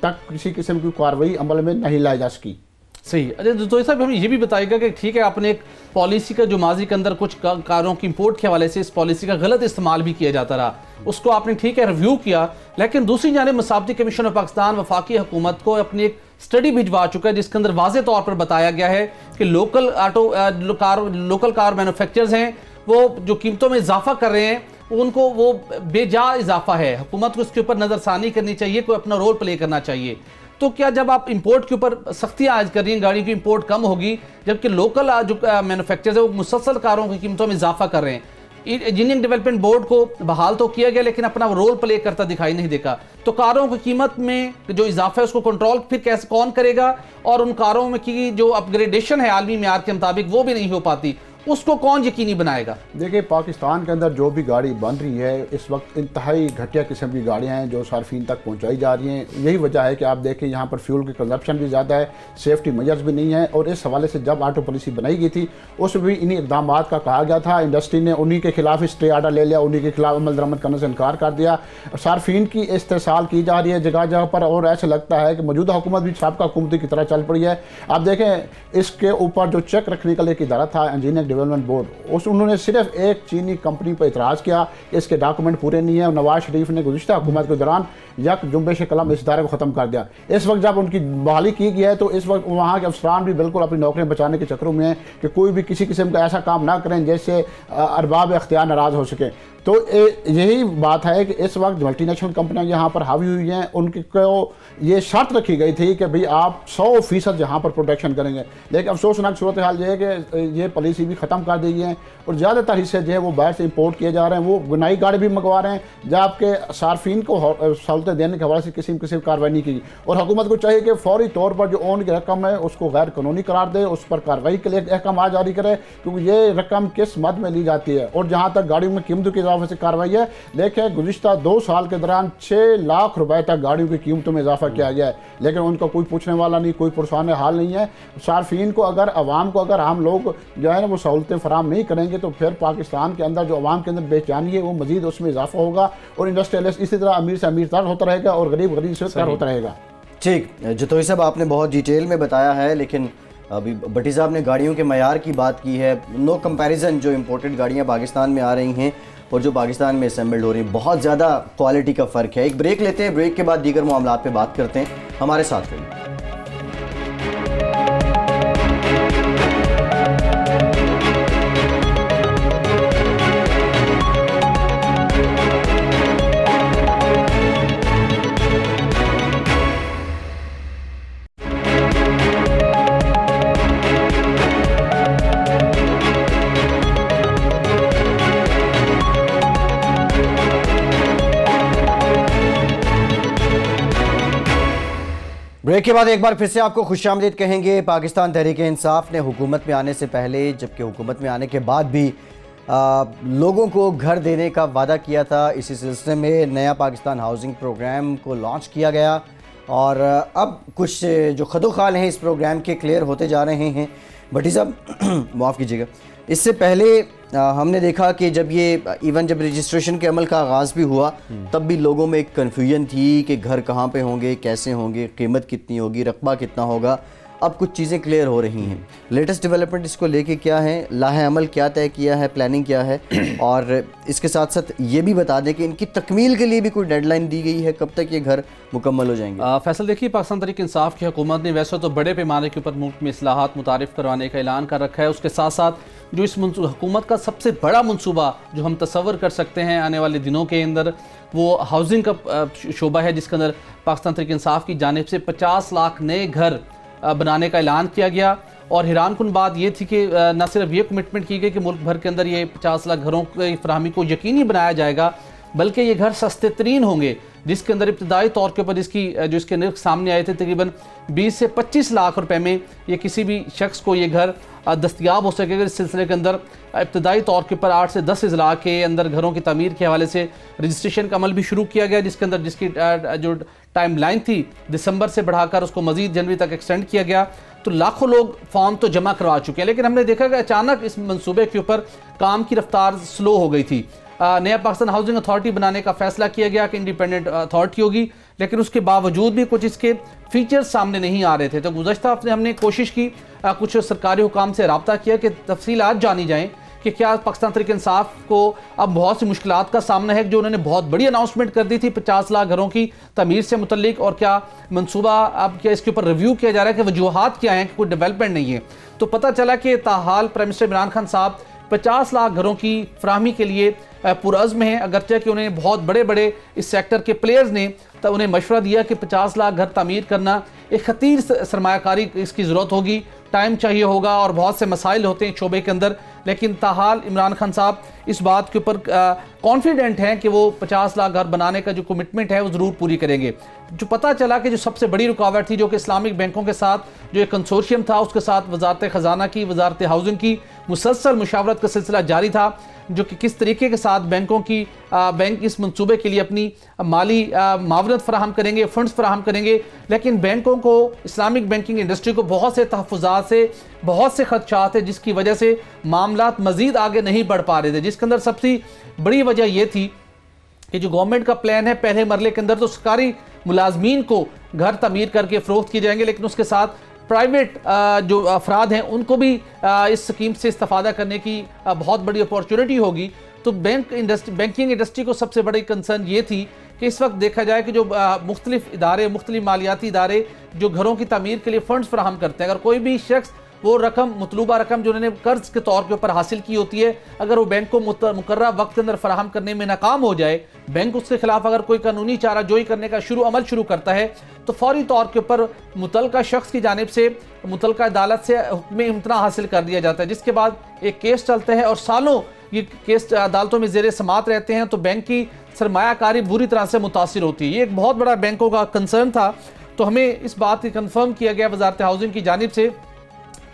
तक किसी किस्म की कार्रवाई अमल में नहीं लाई जा सकी। सही। अच्छा तो साहब हमें ये भी बताइएगा कि ठीक है आपने एक पॉलिसी का जो माजी के अंदर कुछ कारों की इंपोर्ट के हवाले से इस पॉलिसी का गलत इस्तेमाल भी किया जाता रहा, उसको आपने ठीक है रिव्यू किया, लेकिन दूसरी जानिब मसाबती कमीशन ऑफ पाकिस्तान वफाकी हुकूमत को अपनी एक स्टडी भिजवा चुका है जिसके अंदर वाज़े तौर पर बताया गया है कि लोकल कार मैन्युफैक्चरर्स हैं वो जो कीमतों में इजाफा कर रहे हैं उनको वो बेजा इजाफा है। हुकूमत को इसके ऊपर नज़रसानी करनी चाहिए, कोई अपना रोल प्ले करना चाहिए। तो क्या जब आप इंपोर्ट के ऊपर सख्तियां आज कर रही हैं, गाड़ियों की इंपोर्ट कम होगी, जबकि लोकल जो मैन्युफैक्चरर्स है वो मुसलसल कारों की कीमतों में इजाफा कर रहे हैं। इंजीनियरिंग डेवलपमेंट बोर्ड को बहाल तो किया गया लेकिन अपना रोल प्ले करता दिखाई नहीं देगा। तो कारों की कीमत में जो इजाफा है उसको कंट्रोल फिर कैसे कौन करेगा, और उन कारों में की जो अपग्रेडेशन है आलमी मेयार के मुताबिक वो भी नहीं हो पाती, उसको कौन यकीनी बनाएगा? देखिए, पाकिस्तान के अंदर जो भी गाड़ी बन रही है इस वक्त इंतहाई घटिया किस्म की गाड़ियाँ हैं जो सार्फिन तक पहुँचाई जा रही हैं। यही वजह है कि आप देखें यहाँ पर फ्यूल की कंजप्शन भी ज़्यादा है, सेफ्टी मेजर्स भी नहीं है। और इस हवाले से जब ऑटो पॉलिसी बनाई गई थी उसमें भी इन्हीं इकदाम का कहा गया था। इंडस्ट्री ने उन्हीं के खिलाफ स्टे आर्डर ले लिया, उन्हीं के खिलाफ अमल दरामद करने से इनकार कर दिया। सार्फिन की इस्तेसाल की जा रही है जगह जगह पर, और ऐसा लगता है कि मौजूदा हुकूमत भी साबिक़ा हुकूमती की तरह चल पड़ी है। आप देखें, इसके ऊपर जो चेक रखने का एक इदारा था इंजीनियरिंग डेवलपमेंट बोर्ड, उन्होंने सिर्फ एक चीनी कंपनी पर इतराज़ किया कि इसके डॉक्यूमेंट पूरे नहीं है। नवाज शरीफ ने गुज़िश्ता हुकूमत के दौरान यक जुम्बिश कलम इस इदारे को ख़त्म कर दिया। इस वक्त जब उनकी बहाली की गई है तो इस वक्त वहाँ के अफसरान भी बिल्कुल अपनी नौकरियाँ बचाने के चक्करों में हैं कि कोई भी किसी किस्म का ऐसा काम ना करें जैसे अरबाब इख्तियार नाराज़ हो सके। तो यही बात है कि इस वक्त मल्टीनेशनल कंपनियां यहाँ पर हावी हुई हैं, उनको ये शर्त रखी गई थी कि भाई आप 100% यहाँ पर प्रोटेक्शन करेंगे। लेकिन अफसोसनाक सूरत हाल ये है कि ये पॉलिसी भी ख़त्म कर दी गई है और ज़्यादातर हिस्से जो है वो बाहर से इंपोर्ट किए जा रहे हैं। वो नई गाड़ी भी मंगवा रहे हैं जब आपके सार्फिन को सहूलतें देने के हवाले से किसी किसी कार्रवाई नहीं की। और हुकूमत को चाहिए कि फौरी तौर पर जो ओन की रकम है उसको गैर कानूनी करार दे, उस पर कार्रवाई के लिए अहकाम जारी करे, क्योंकि ये रकम किस मद में ली जाती है। और जहाँ तक गाड़ियों में कीमतों की इजाफे से कार्रवाई है, देखिए गुज़िश्ता 2 साल के दौरान 6 लाख रुपए तक गाड़ियों की कीमतों में इजाफा किया गया है, लेकिन उनका कोई पूछने वाला नहीं, कोई पुरसाने हाल नहीं है। सार्फिन को अगर आवाम को अगर हम लोग जो है ना वो सहूलतें फराम नहीं करेंगे तो फिर पाकिस्तान के अंदर जो आवाम के अंदर बेचैनी है वो मजीद उसमें इजाफा होगा और इंडस्ट्रियलिस्ट इसी तरह अमीर से अमीर तर होता रहेगा और गरीब से तर होता रहेगा। ठीक, जतोई साहब आपने बहुत डिटेल में बताया है, लेकिन अभी भट्टी साहब ने गाड़ियों के मयार की बात की है। नो कंपैरिजन जो इंपोर्टेड गाड़ियाँ पाकिस्तान में आ रही हैं और जो पाकिस्तान में असेंबल्ड हो रही हैं, बहुत ज़्यादा क्वालिटी का फ़र्क है। एक ब्रेक लेते हैं, ब्रेक के बाद दीगर मामलात पे बात करते हैं। हमारे साथ रहिए। ब्रेक के बाद एक बार फिर से आपको खुशामदीद कहेंगे। पाकिस्तान तहरीक इंसाफ ने हुकूमत में आने से पहले, जबकि हुकूमत में आने के बाद भी लोगों को घर देने का वादा किया था। इसी सिलसिले में नया पाकिस्तान हाउसिंग प्रोग्राम को लॉन्च किया गया और अब कुछ जो खदोखाल हैं इस प्रोग्राम के क्लियर होते जा रहे हैं। भट्टी साहब माफ़ कीजिएगा, इससे पहले हमने देखा कि जब जब रजिस्ट्रेशन के अमल का आगाज़ भी हुआ तब भी लोगों में एक कन्फ्यूजन थी कि घर कहाँ पे होंगे, कैसे होंगे, कीमत कितनी होगी, रकबा कितना होगा। अब कुछ चीज़ें क्लियर हो रही हैं। लेटेस्ट डेवलपमेंट इसको लेके क्या है, लाहे अमल क्या तय किया है, प्लानिंग क्या है, और इसके साथ साथ ये भी बता दें कि इनकी तकमील के लिए भी कोई डेडलाइन दी गई है, कब तक ये घर मुकम्मल हो जाएंगे? फैसल, देखिए, पाकिस्तान तहरीक इंसाफ की हुकूमत ने वैसे तो बड़े पैमाने के ऊपर मुल्क में इस्लाहात मुतारिफ करवाने का ऐलान कर रखा है। उसके साथ साथ जो इस हुकूमत का सबसे बड़ा मनसूबा जो हम तस्वर कर सकते हैं आने वाले दिनों के अंदर, वो हाउसिंग का शोबा है, जिसके अंदर पाकिस्तान तहरीक इंसाफ की जानिब से 50 लाख नए घर बनाने का ऐलान किया गया। और हैरानकुन बात ये थी कि न सिर्फ ये कमिटमेंट की गई कि मुल्क भर के अंदर ये 50 लाख घरों की फराहमी को यकीनी बनाया जाएगा, बल्कि ये घर सस्ते तरीन होंगे, जिसके अंदर इब्तदाई तौर के ऊपर जो इसके निर्ख सामने आए थे तकरीबन 20 से 25 लाख रुपए में ये किसी भी शख्स को ये घर दस्तयाब हो सकेगा। इस सिलसिले के अंदर इब्तदाई तौर के ऊपर 8 से 10 अजला के अंदर घरों की तमीर के हवाले से रजिस्ट्रेशन का अमल भी शुरू किया गया, जिसके अंदर जिसकी जो टाइम लाइन थी दिसंबर से बढ़ाकर उसको मजीद जनवरी तक एक्सटेंड किया गया। तो लाखों लोग फॉर्म तो जमा करवा चुके हैं, लेकिन हमने देखा कि अचानक इस मंसूबे के ऊपर काम की रफ्तार स्लो हो गई थी। नया पाकिस्तान हाउसिंग अथॉरिटी बनाने का फैसला किया गया कि इंडिपेंडेंट अथॉरिटी होगी, लेकिन उसके बावजूद भी कुछ इसके फीचर्स सामने नहीं आ रहे थे। तो गुज़श्ता हफ्ते हमने कोशिश की कुछ सरकारी हुकाम से रब्ता किया कि तफसीलात जानी जाएँ कि क्या पाकिस्तान तहरीक इंसाफ को अब बहुत सी मुश्किलात का सामना है जो उन्होंने बहुत बड़ी अनाउंसमेंट कर दी थी 50 लाख घरों की तमीर से मुतल्लिक, और क्या मंसूबा अब क्या इसके ऊपर रिव्यू किया जा रहा है कि वजूहात क्या हैं कि कोई डेवलपमेंट नहीं है। तो पता चला कि ताहाल प्राइम मिनिस्टर इमरान खान साहब 50 लाख घरों की फराहमी के लिए पुरअज़्म हैं, अगरचे कि उन्हें बहुत बड़े बड़े इस सेक्टर के प्लेयर्स ने तब उन्हें मशवरा दिया कि 50 लाख घर तामीर करना एक खतीर सरमायाकारी इसकी ज़रूरत होगी, टाइम चाहिए होगा और बहुत से मसाइल होते हैं शोबे के अंदर। लेकिन ताहाल इमरान खान साहब इस बात के ऊपर कॉन्फिडेंट हैं कि वो 50 लाख घर बनाने का जो कमिटमेंट है वो ज़रूर पूरी करेंगे। जो पता चला कि जो सबसे बड़ी रुकावट थी जो कि इस्लामिक बैंकों के साथ जो एक कंसोर्शियम था उसके साथ वजारत ख़जाना की, वजारत हाउसिंग की मुसलसल मुशावरत का सिलसिला जारी था, जो कि किस तरीके के साथ बैंकों की बैंक इस मंसूबे के लिए अपनी माली मावनत फराहम करेंगे, फंड्स फराहम करेंगे। लेकिन बैंकों को, इस्लामिक बैंकिंग इंडस्ट्री को बहुत से तहफ़्फ़ुज़ात से, बहुत से खदशात है जिसकी वजह से मामलात मज़ीद आगे नहीं बढ़ पा रहे थे। जिसके अंदर सबसे बड़ी वजह यह थी कि जो गवर्नमेंट का प्लान है पहले मरले के अंदर तो सरकारी मुलाजमीन को घर तमीर करके फ़रोख्त किए जाएंगे, लेकिन उसके साथ प्राइवेट जो अफराद हैं उनको भी इस स्कीम से इस्तेफादा करने की बहुत बड़ी अपॉर्चुनिटी होगी। तो बैंकिंग इंडस्ट्री को सबसे बड़ी कंसर्न ये थी कि इस वक्त देखा जाए कि जो मुख्तलिफ इदारे, मुख्तलिफ मालियाती इदारे जो घरों की तमीर के लिए फ़ंड्स फराहम करते हैं, अगर कोई भी शख्स वो रकम, मतलूबा रकम जो उन्होंने कर्ज के तौर के ऊपर हासिल की होती है, अगर वो बैंक को मुकर्रर वक्त के अंदर फराहम करने में नाकाम हो जाए, बैंक उसके खिलाफ अगर कोई कानूनी चारा जोई करने का अमल शुरू करता है तो फौरी तौर के ऊपर मुतलका शख्स की जानिब से मुतलका अदालत से हुक्म इम्तना हासिल कर दिया जाता है, जिसके बाद एक केस चलता है और सालों ये केस अदालतों में ज़ेरे समात रहते हैं। तो बैंक की सरमायाकारी बुरी तरह से मुतासिर होती है। ये एक बहुत बड़ा बैंकों का कंसर्न था। तो हमें इस बात की कन्फर्म किया गया वजारत हाउसिंग की जानिब से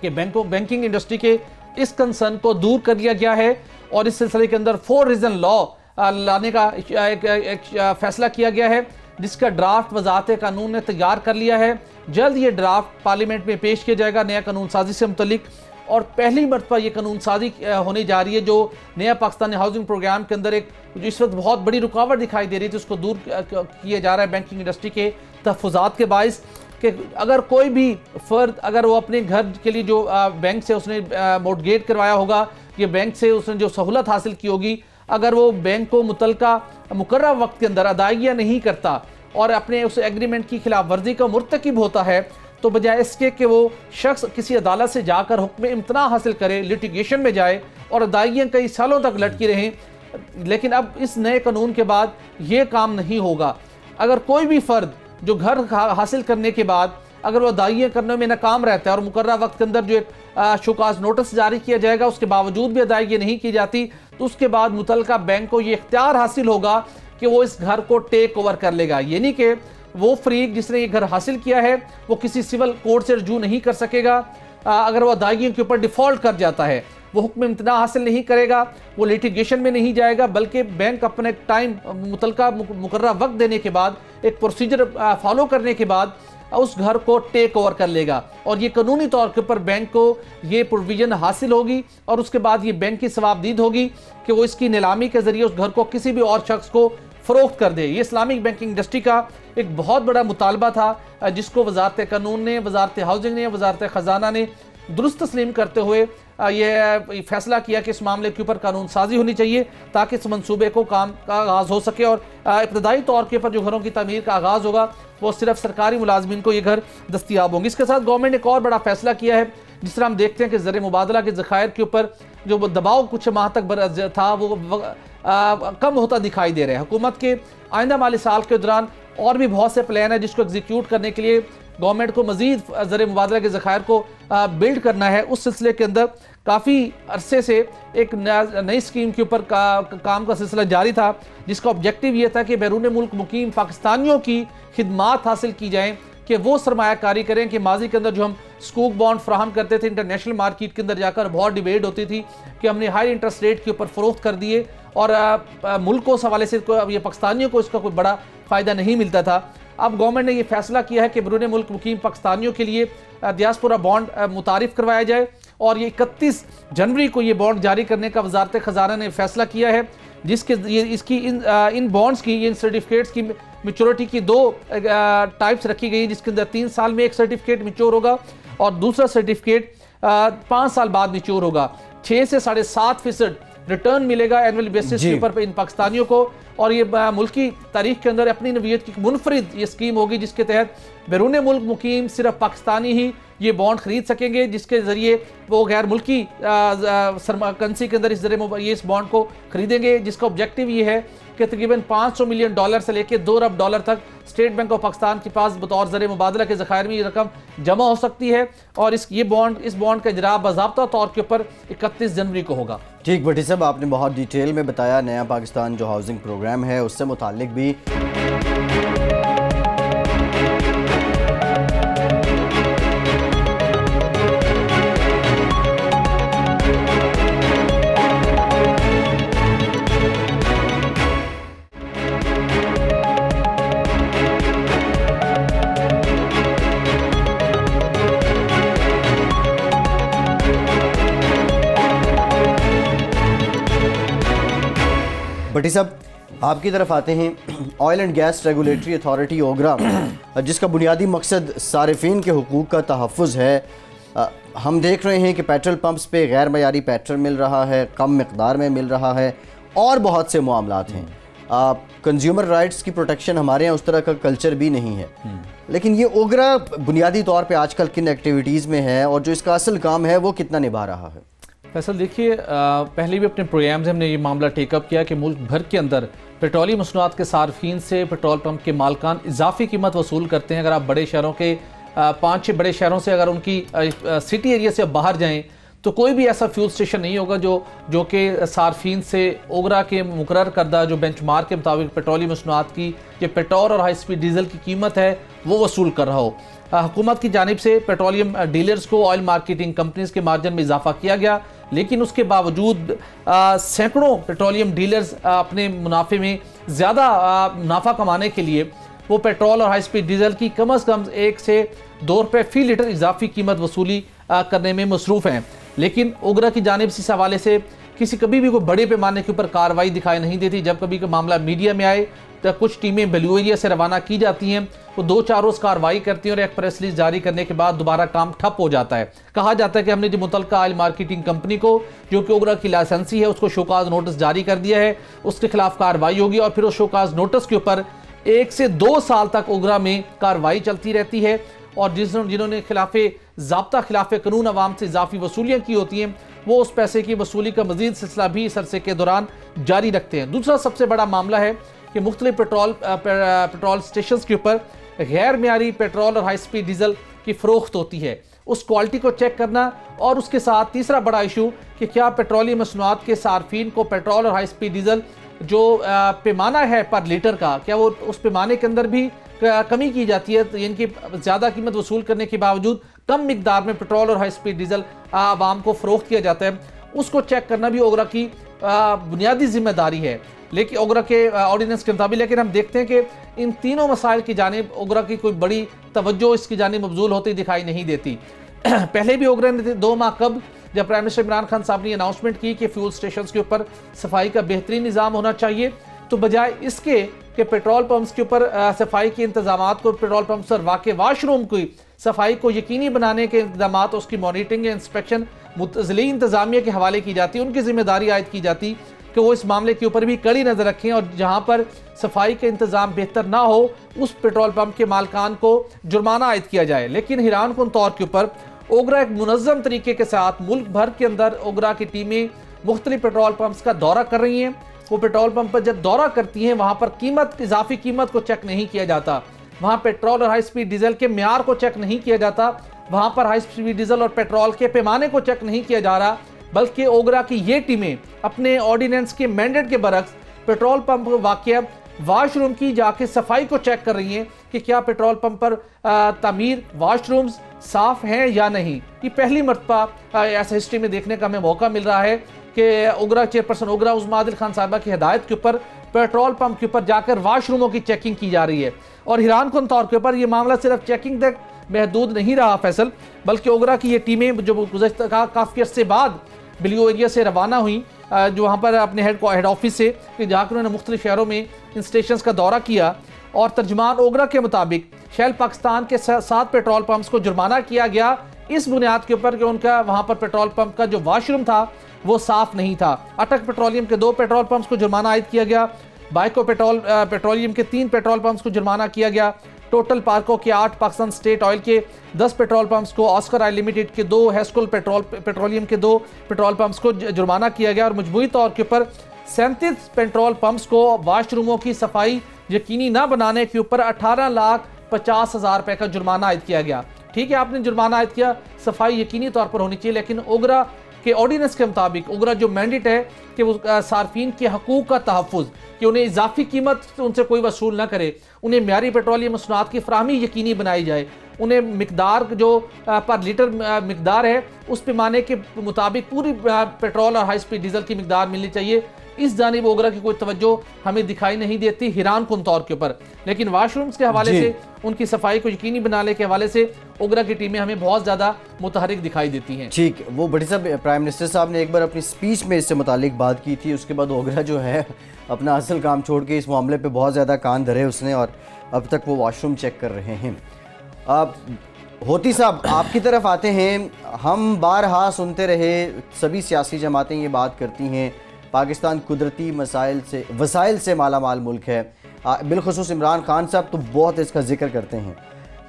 कि बैंकिंग इंडस्ट्री के इस कंसर्न को दूर कर लिया गया है और इस सिलसिले के अंदर 4 रीजन लॉ लाने का एक फैसला किया गया है, जिसका ड्राफ्ट वजारत कानून ने तैयार कर लिया है। जल्द ये ड्राफ्ट पार्लियामेंट में पेश किया जाएगा नया कानून साजी से मुतल्लिक, और पहली मरतबा ये कानून साजी होने जा रही है जो नया पाकिस्तानी हाउसिंग प्रोग्राम के अंदर एक जो इस वक्त बहुत बड़ी रुकावट दिखाई दे रही थी उसको दूर किया जा रहा है बैंकिंग इंडस्ट्री के तहफ़्फ़ुज़ात के बाइस। कि अगर कोई भी फ़र्द अगर वो अपने घर के लिए जो बैंक से उसने मोर्टगेज करवाया होगा, ये बैंक से उसने जो सहूलत हासिल की होगी, अगर वो बैंक को मुतलका मुकर्रर वक्त के अंदर अदायगियाँ नहीं करता और अपने उस एग्रीमेंट की खिलाफ वर्जी का मुर्तकिब होता है, तो बजाय इसके कि वो शख्स किसी अदालत से जाकर हुक्म इम्तना हासिल करे, लिटिगेशन में जाए और अदायगियाँ कई सालों तक लटकी रहें। लेकिन अब इस नए कानून के बाद ये काम नहीं होगा। अगर कोई भी फ़र्द जो घर हासिल करने के बाद अगर वो अदायगियाँ करने में नाकाम रहता है और मुकर्रर वक्त के अंदर जो एक शोकाज नोटिस जारी किया जाएगा उसके बावजूद भी अदायगी नहीं की जाती, तो उसके बाद मुतलका बैंक को ये इख्तियार हासिल होगा कि वो इस घर को टेक ओवर कर लेगा। यानी कि वो फरीक जिसने ये घर हासिल किया है वो किसी सिविल कोर्ट से रजू नहीं कर सकेगा। अगर वो अदायगियों के ऊपर डिफ़ॉल्ट कर जाता है, वो हुक्म इम्तना हासिल नहीं करेगा, वो लिटिगेशन में नहीं जाएगा, बल्कि बैंक अपने टाइम मुतलका मुकर्रर वक्त देने के बाद एक प्रोसीजर फॉलो करने के बाद उस घर को टेक ओवर कर लेगा। और ये कानूनी तौर के ऊपर बैंक को ये प्रोविजन हासिल होगी और उसके बाद ये बैंक की सवाबदीद होगी कि वो इसकी नीलामी के जरिए उस घर को किसी भी और शख्स को फ़रोख्त कर दे। ये इस्लामिक बैंकिंग इंडस्ट्री का एक बहुत बड़ा मुतालबा था जिसको वजारत कानून ने, वजारत हाउसिंग ने, वजारत ख़जाना ने दुरुस्त तस्लीम करते हुए ये फैसला किया कि इस मामले के ऊपर कानून साजी होनी चाहिए ताकि इस मंसूबे को काम का आगाज़ हो सके। और इब्तदाई तौर के ऊपर जो घरों की तमीर का आगाज़ होगा वो सिर्फ सरकारी मुलाजमीन को ये घर दस्तियाब होंगे। इसके साथ गवर्नमेंट ने एक और बड़ा फैसला किया है, जिस तरह हम देखते हैं कि ज़र मुबादला के ज़खायर के ऊपर जो दबाव कुछ माह तक था वो कम होता दिखाई दे रहा है। हुकूमत के आइंदा माली साल के दौरान और भी बहुत से प्लान है जिसको एग्जीक्यूट करने के लिए गवर्नमेंट को मजीद ज़र मुबादला के ज़खायर को बिल्ड करना है। उस सिलसिले के अंदर काफ़ी अरसे से एक नई स्कीम के ऊपर काम का सिलसिला जारी था, जिसका ऑब्जेक्टिव ये था कि बैरून मुल्क मुकीम पाकिस्तानियों की खिदमात हासिल की जाएँ कि वो सरमायाकारी करें। कि माजी के अंदर जो हम स्कूक बॉन्ड फ्राहम करते थे इंटरनेशनल मार्केट के अंदर जाकर बहुत डिबेट होती थी कि हमने हाई इंटरेस्ट रेट के ऊपर फ़रोख्त कर दिए और मुल्क को उस हवाले से ये पाकिस्तानियों को इसका कोई बड़ा फ़ायदा नहीं मिलता था। अब गवर्नमेंट ने ये फैसला किया है कि बैरून मुल्क मुकीम पाकिस्तानियों के लिए डियास्पोरा बॉन्ड मुतारिफ करवाया जाए और ये 31 जनवरी को ये बॉन्ड जारी करने का वजारत ख़जाना ने फैसला किया है, जिसके इसकी इन बॉन्ड्स की, इन सर्टिफिकेट्स की मेच्योरिटी की 2 टाइप्स रखी गई, जिसके अंदर 3 साल में एक सर्टिफिकेट मेच्योर होगा और दूसरा सर्टिफिकेट 5 साल बाद मेच्योर होगा। 6 से 7.5% रिटर्न मिलेगा एनुअल बेसिस के ऊपर इन पाकिस्तानियों को और ये मुल्क की तारीख के अंदर अपनी नवीयत की मुनफरिद ये स्कीम होगी, जिसके तहत बैरून मुल्क मुकीम सिर्फ पाकिस्तानी ही ये बॉन्ड खरीद सकेंगे, जिसके ज़रिए वो गैर मुल्की करेंसी के अंदर ये इस बॉन्ड को खरीदेंगे, जिसका ऑब्जेक्टिव ये है कि तकरीबन $500 मिलियन से लेकर $2 अरब तक स्टेट बैंक ऑफ पाकिस्तान के पास बतौर ज़र मुबादला के ज़खायर में ये रकम जमा हो सकती है। और इस बॉन्ड का इजरा बाज़ाब्ता तौर के ऊपर 31 जनवरी को होगा। ठीक भट्टी साहब, आपने बहुत डिटेल में बताया नया पाकिस्तान जो हाउसिंग प्रोग्राम है उससे मुताल्लिक भी। भट्टी साहब, आपकी तरफ आते हैं। Oil and gas regulatory authority OGRA, जिसका बुनियादी मकसद सारिफिन के हुकूक का तहफ़्फ़ुज़ है, हम देख रहे हैं कि पेट्रोल पंप्स पे गैर मयारी पेट्रोल मिल रहा है, कम मकदार में मिल रहा है और बहुत से मामलात हैं। कंज्यूमर राइट्स की प्रोटेक्शन हमारे यहाँ उस तरह का कल्चर भी नहीं है। लेकिन ये ओगरा बुनियादी तौर पर आजकल किन एक्टिविटीज़ में है और जो इसका असल काम है वो कितना निभा रहा है? फैसल, देखिए, पहले भी अपने प्रोग्राम्स हमने ये मामला टेकअप किया कि मुल्क भर के अंदर पेट्रोलियम मसनूआत के सार्फिन से पेट्रोल पंप के मालकान इजाफी कीमत वसूल करते हैं। अगर आप बड़े शहरों के 5-6 बड़े शहरों से अगर उनकी सिटी एरिया से बाहर जाएं तो कोई भी ऐसा फ्यूल स्टेशन नहीं होगा जो कि सार्फिन से ओगरा के मुकर्रर करदा जो बेंचमार्क के मुताबिक पेट्रोलियम मसनूआत की जो पेट्रोल और हाई स्पीड डीजल की कीमत है वो वसूल कर रहा हो। हुकूमत की जानिब से पेट्रोलियम डीलर्स को ऑयल मार्केटिंग कंपनीज के मार्जिन में इजाफा किया गया, लेकिन उसके बावजूद सैकड़ों पेट्रोलियम डीलर्स अपने मुनाफे में ज़्यादा मुनाफा कमाने के लिए वो पेट्रोल और हाई स्पीड डीजल की कम अज़ कम 1 से 2 रुपये फ़ी लीटर इजाफी कीमत वसूली करने में मसरूफ़ हैं। लेकिन ओगरा की जानिब से इस हवाले से कभी भी कोई बड़े पैमाने के ऊपर कार्रवाई दिखाई नहीं देती। जब कभी कोई मामला मीडिया में आए तो कुछ टीमें ब्लू एरिया से रवाना की जाती हैं, वो 2-4 रोज़ कार्रवाई करती हैं और एक प्रेस रिलीज जारी करने के बाद दोबारा काम ठप हो जाता है। कहा जाता है कि हमने जो मुतल्लिका ऑयल मार्केटिंग कंपनी को जो कि ओगरा की लाइसेंसी है उसको शोकाज नोटिस जारी कर दिया है, उसके खिलाफ कार्रवाई होगी और फिर उस शोकाज नोटिस के ऊपर 1 से 2 साल तक ओगरा में कार्रवाई चलती रहती है। और जिन्होंने खिलाफे ज़ाब्ता खिलाफ कानून अवाम से इजाफी वसूलियाँ की होती हैं वो उस पैसे की वसूली का मजीद सिलसिला भी इस अरसे के दौरान जारी रखते हैं। दूसरा सबसे बड़ा मामला है कि मुख्तलिफ पेट्रोल स्टेशन के ऊपर गैर मियारी पेट्रोल और हाई स्पीड डीजल की फ़रोख्त होती है, उस क्वालिटी को चेक करना। और उसके साथ तीसरा बड़ा इशू कि क्या पेट्रोलियम मसनूआत के सार्फिन को पेट्रोल और हाई स्पीड डीजल जो पैमाना है पर लीटर का, क्या वो उस पैमाने के अंदर भी कमी की जाती है, यानी कि ज़्यादा कीमत वसूल करने के बावजूद कम मिकदार में पेट्रोल और हाई स्पीड डीजल आवाम को फ़रोख्त किया जाता है, उसको चेक करना भी ओगरा की बुनियादी जिम्मेदारी है। लेकिन ओगरा के ऑर्डिनेंस के मुताबिक लेकिन हम देखते हैं कि इन तीनों मसाइल की जानिब ओगरा की कोई बड़ी तवज्जो इसकी जानिब मबजूल होती दिखाई नहीं देती। पहले भी ओगरा ने 2 माह कब जब प्राइम मिनिस्टर इमरान खान साहब ने अनाउंसमेंट की कि फ्यूल स्टेशन के ऊपर सफाई का बेहतरीन निज़ाम होना चाहिए, तो बजाय इसके कि पेट्रोल पंप्स के ऊपर सफाई के इंतजाम को, पेट्रोल पंप्स और वाक़ वाशरूम की सफाई को यकीनी बनाने के इंतजाम, उसकी मॉनिटरिंग इंस्पेक्शन मुतज़िली इंतजामिया के हवाले की जाती, उनकी जिम्मेदारी आयद की जाती कि वो इस मामले के ऊपर भी कड़ी नज़र रखें और जहाँ पर सफाई का इंतजाम बेहतर ना हो उस पेट्रोल पंप के मालकान को जुर्माना आयद किया जाए। लेकिन हैरान कुन तौर के ऊपर ओगरा एक मुनज़्ज़म तरीके के साथ मुल्क भर के अंदर ओगरा की टीमें मुख्तलिफ पेट्रोल पंप्स का दौरा कर रही हैं। वो पेट्रोल पंप पर जब दौरा करती हैं वहाँ पर इजाफी कीमत को चेक नहीं किया जाता, वहाँ पेट्रोल और हाई स्पीड डीजल के म्यार को चेक नहीं किया जाता, वहाँ पर हाई स्पीड डीजल और पेट्रोल के पैमाने को चेक नहीं किया जा रहा, बल्कि ओगरा की ये टीमें अपने ऑर्डिनेंस के मैंडेट के बरक्स पेट्रोल पंप वाक़या वाशरूम की जाके सफाई को चेक कर रही हैं कि क्या पेट्रोल पंप पर तामीर वाशरूम्स साफ हैं या नहीं। ये पहली मरतबा ऐसा हिस्ट्री में देखने का हमें मौका मिल रहा है कि ओगरा चेयरपर्सन ओगरा उस्मा आदिल खान साहबा की हिदायत के ऊपर पेट्रोल पंप के ऊपर जाकर वाशरूमों की चेकिंग की जा रही है। और हैरान कुन तौर के ऊपर ये मामला सिर्फ चेकिंग तक महदूद नहीं रहा फैसल, बल्कि ओगरा की ये टीमें जो गुज़श्ता काफ़ी अर्से बाद ब्लू एरिया से रवाना हुई, जो वहाँ पर अपने हेड ऑफिस से जाकर उन्होंने मुख्तलिफ शहरों में इन स्टेशन का दौरा किया और तर्जमान ओगरा के मुताबिक शेल पाकिस्तान के 7 पेट्रोल पंप्स को जुर्माना किया गया इस बुनियाद के ऊपर कि उनका वहाँ पर पेट्रोल पंप का जो वाशरूम था वो साफ नहीं था। अटक पेट्रोलियम के 2 पेट्रोल पंप्स को जुर्माना आयद किया गया, बाइको पेट्रोलियम के 3 पेट्रोल पंप्स को जुर्माना किया गया। टोटल पार्को के 8, पाकिस्तान स्टेट ऑयल के 10 पेट्रोल पंप्स को, ऑस्कर ऑयल लिमिटेड के 2, हेस्कोल पेट्रोलियम के 2 पेट्रोल पंप्स को जुर्माना किया गया और मजमूई तौर के ऊपर 37 पेट्रोल पंप्स को वाशरूमों की सफाई यकीनी न बनाने के ऊपर 18,50,000 रुपए का जुर्माना आयद किया गया। ठीक है, आपने जुर्माना आयद किया, सफाई यकीनी तौर पर होनी चाहिए, लेकिन ओगरा के ऑर्डिनेंस के मुताबिक ओगरा जो मैंडेट है कि वो सार्फिन के हकूक का तहफ़्फ़ुज़, कि उन्हें इजाफी कीमत उनसे कोई वसूल ना करे, उन्हें म्यारी पेट्रोलियम मसनूआत की फराहमी यकीनी बनाई जाए, उन्हें मिकदार जो पर लीटर मिकदार है उस पैमाने के मुताबिक पूरी पेट्रोल और हाई स्पीड डीजल की मिकदार मिलनी चाहिए। इस जानिब ओगरा की कोई तवज्जो हमें दिखाई नहीं देती, हैरान कुन तौर के ऊपर। लेकिन वाशरूम्स के हवाले से, उनकी सफाई को यकीनी बनाने के हवाले से ओगरा की टीमें हमें बहुत ज़्यादा मुतहरिक दिखाई देती हैं। ठीक, वो भट्टी साहब, प्राइम मिनिस्टर साहब ने एक बार अपनी स्पीच में इससे मुतालिक बात की थी, उसके बाद ओगरा जो है अपना असल काम छोड़ के इस मामले पे बहुत ज़्यादा कान धरे उसने, और अब तक वो वाशरूम चेक कर रहे हैं। अब होती साहब, आपकी तरफ आते हैं। हम बारहा सुनते रहे, सभी सियासी जमातें ये बात करती हैं, पाकिस्तान कुदरती वसाइल से माला माल मुल्क है। बिलखुसूस इमरान खान साहब तो बहुत इसका जिक्र करते हैं,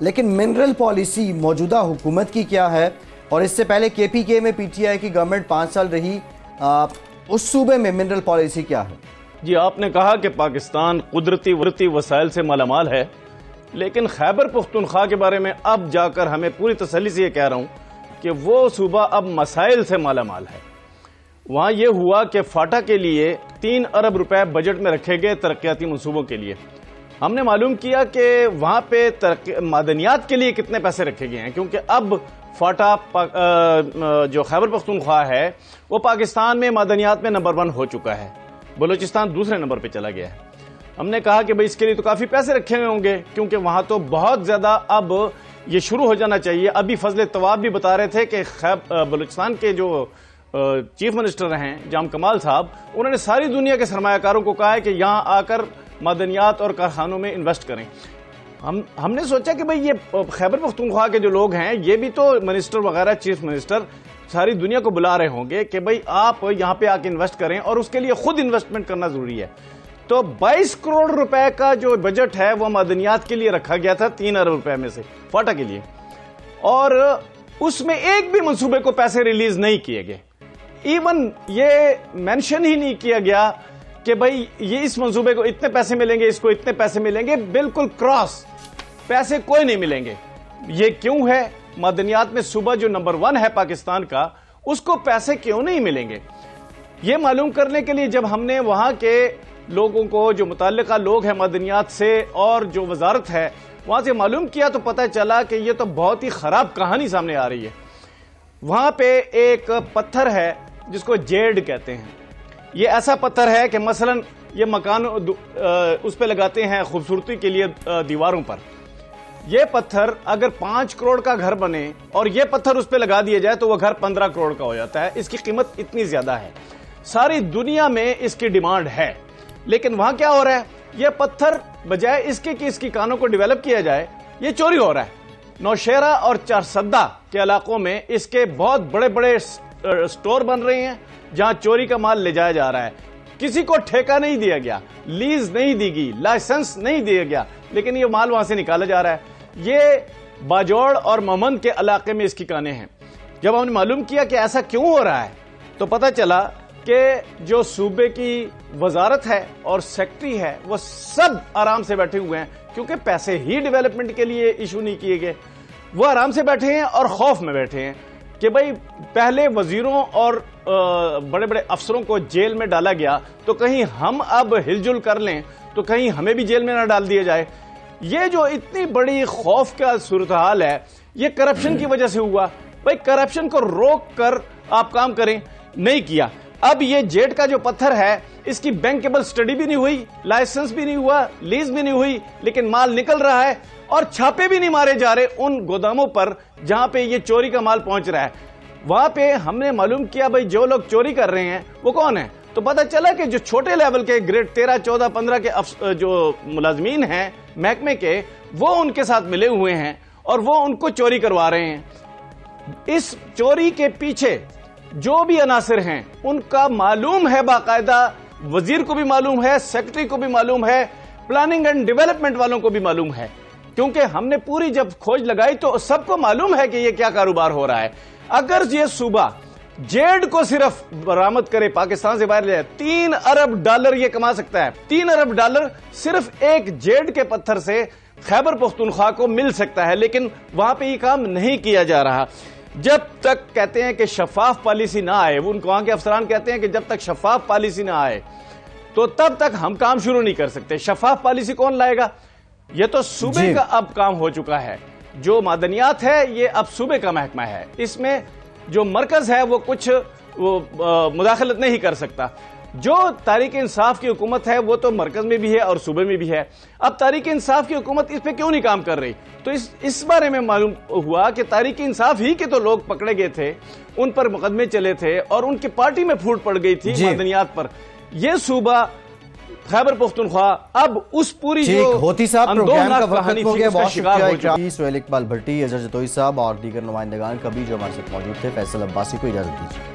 लेकिन मिनरल पॉलिसी मौजूदा हुकूमत की क्या है? और इससे पहले KPK में PTI की गवर्नमेंट 5 साल रही, उस सूबे में मिनरल पॉलिसी क्या है? जी, आपने कहा कि पाकिस्तान कुदरती वसाइल से मालामाल है, लेकिन खैबर पख्तूनख्वा के बारे में अब जाकर हमें पूरी तसल्ली से ये कह रहा हूँ कि वो सूबा अब मसाइल से मालामाल है। वहाँ ये हुआ कि फाटा के लिए 3 अरब रुपए बजट में रखे गए तरक्याती मंसूबों के लिए। हमने मालूम किया कि वहाँ पे मादनियात के लिए कितने पैसे रखे गए हैं, क्योंकि अब फाटा जो खैबर पख्तूनख्वा है वो पाकिस्तान में मादनियात में नंबर 1 हो चुका है, बलूचिस्तान दूसरे नंबर पे चला गया है। हमने कहा कि भाई इसके लिए तो काफ़ी पैसे रखे हुए होंगे, क्योंकि वहाँ तो बहुत ज़्यादा अब ये शुरू हो जाना चाहिए। अभी फजल तवाब भी बता रहे थे कि बलूचिस्तान के जो चीफ मिनिस्टर हैं जाम कमाल साहब, उन्होंने सारी दुनिया के सरमायाकारों को कहा है कि यहाँ आकर मादनियात और कारखानों में इन्वेस्ट करें। हमने सोचा कि भाई ये खैबर पख्तूनख्वा के जो लोग हैं, ये भी तो मिनिस्टर वगैरह, चीफ मिनिस्टर सारी दुनिया को बुला रहे होंगे कि भाई आप यहाँ पे आके इन्वेस्ट करें, और उसके लिए खुद इन्वेस्टमेंट करना जरूरी है। तो 22 करोड़ रुपए का जो बजट है वो मादनियात के लिए रखा गया था, 3 अरब रुपए में से फाटा के लिए, और उसमें एक भी मंसूबे को पैसे रिलीज नहीं किए गए। इवन ये मेंशन ही नहीं किया गया कि भाई ये इस मंसूबे को इतने पैसे मिलेंगे, इसको इतने पैसे मिलेंगे, बिल्कुल क्रॉस पैसे कोई नहीं मिलेंगे। ये क्यों है? मादनियात में सूबा जो नंबर 1 है पाकिस्तान का, उसको पैसे क्यों नहीं मिलेंगे? ये मालूम करने के लिए जब हमने वहां के लोगों को, जो मुतल्लिका लोग हैं मादनियात से और जो वजारत है, वहां से मालूम किया, तो पता चला कि ये तो बहुत ही खराब कहानी सामने आ रही है। वहां पे एक पत्थर है जिसको जेड कहते हैं। ये ऐसा पत्थर है कि मसलन ये मकान उस पे लगाते हैं खूबसूरती के लिए दीवारों पर। ये पत्थर अगर 5 करोड़ का घर बने और ये पत्थर उस पे लगा दिया जाए तो वह घर 15 करोड़ का हो जाता है। इसकी कीमत इतनी ज्यादा है, सारी दुनिया में इसकी डिमांड है। लेकिन वहां क्या हो रहा है, यह पत्थर बजाय इसके कि इसकी कानों को डेवलप किया जाए, ये चोरी हो रहा है। नौशेरा और चारसद्दा के इलाकों में इसके बहुत बड़े बड़े स्टोर बन रहे हैं जहां चोरी का माल ले जाया जा रहा है। किसी को ठेका नहीं दिया गया, लीज नहीं दी गई, लाइसेंस नहीं दिया गया, लेकिन ये माल वहां से निकाला जा रहा है। ये बाजौड़ और ममन के इलाके में इसकी कानें हैं। जब हमने मालूम किया कि ऐसा क्यों हो रहा है, तो पता चला कि जो सूबे की वजारत है और सेक्रेटरी है वो सब आराम से बैठे हुए हैं, क्योंकि पैसे ही डेवलपमेंट के लिए इशू नहीं किए गए। वो आराम से बैठे हैं और खौफ में बैठे हैं कि भाई पहले वजीरों और बड़े बड़े अफसरों को जेल में डाला गया, तो कहीं हम अब हिलजुल कर लें तो कहीं हमें भी जेल में ना डाल दिया जाए। ये जो इतनी बड़ी खौफ का सूरत हाल है, ये करप्शन की वजह से हुआ। भाई करप्शन को रोक कर आप काम करें, नहीं किया। अब ये जेड का जो पत्थर है, इसकी बैंकेबल स्टडी भी नहीं हुई, लाइसेंस भी नहीं हुआ, लीज भी नहीं हुई, लेकिन माल निकल रहा है और छापे भी नहीं मारे जा रहे उन गोदामों पर जहां पे ये चोरी का माल पहुंच रहा है। वहां पे हमने मालूम किया भाई जो लोग चोरी कर रहे हैं वो कौन है, तो पता चला कि जो छोटे लेवल के ग्रेड 13, 14, 15 के जो मुलाजमीन हैं महकमे के, वो उनके साथ मिले हुए हैं और वो उनको चोरी करवा रहे हैं। इस चोरी के पीछे जो भी अनासिर हैं उनका मालूम है बाकायदा, वजीर को भी मालूम है, सेक्रेटरी को भी मालूम है, प्लानिंग एंड डेवलपमेंट वालों को भी मालूम है, क्योंकि हमने पूरी जब खोज लगाई तो सबको मालूम है कि ये क्या कारोबार हो रहा है। अगर ये सूबा जेड को सिर्फ बरामद करे, पाकिस्तान से बाहर ले जाए, 3 अरब डॉलर ये कमा सकता है। 3 अरब डॉलर सिर्फ एक जेड के पत्थर से खैबर पख्तूनख्वा को मिल सकता है, लेकिन वहां पे ये काम नहीं किया जा रहा। जब तक कहते हैं कि शफाफ पॉलिसी ना आए, उनको वहां के अफसरान कहते हैं कि जब तक शफाफ पॉलिसी ना आए तो तब तक हम काम शुरू नहीं कर सकते। शफाफ पॉलिसी कौन लाएगा? ये तो सूबे का अब काम हो चुका है। जो मादनियात है ये अब सूबे का महकमा है, इसमें जो मरकज है वो कुछ मुदाखलत नहीं कर सकता। जो तहरीक इंसाफ की हुकूमत है वो तो मरकज में भी है और सूबे में भी है। अब तहरीक इंसाफ की हुकूमत इस पे क्यों नहीं काम कर रही? तो इस बारे में मालूम हुआ कि तहरीक इंसाफ ही के तो लोग पकड़े गए थे, उन पर मुकदमे चले थे और उनकी पार्टी में फूट पड़ गई थी मादनियात पर। ये सूबा खैबर पख्तूनख्वा अब उस पूरी जो होती साहब प्रोग्राम का वक्त खत्म हो गया। बहुत शुक्रिया सुहेल इकबाल भट्टी, अजहर जतोई साहब और दीगर नुमाइंदगान कभी जो हमारे साथ मौजूद थे। फैसल अब्बासी को इजाजत दीजिए।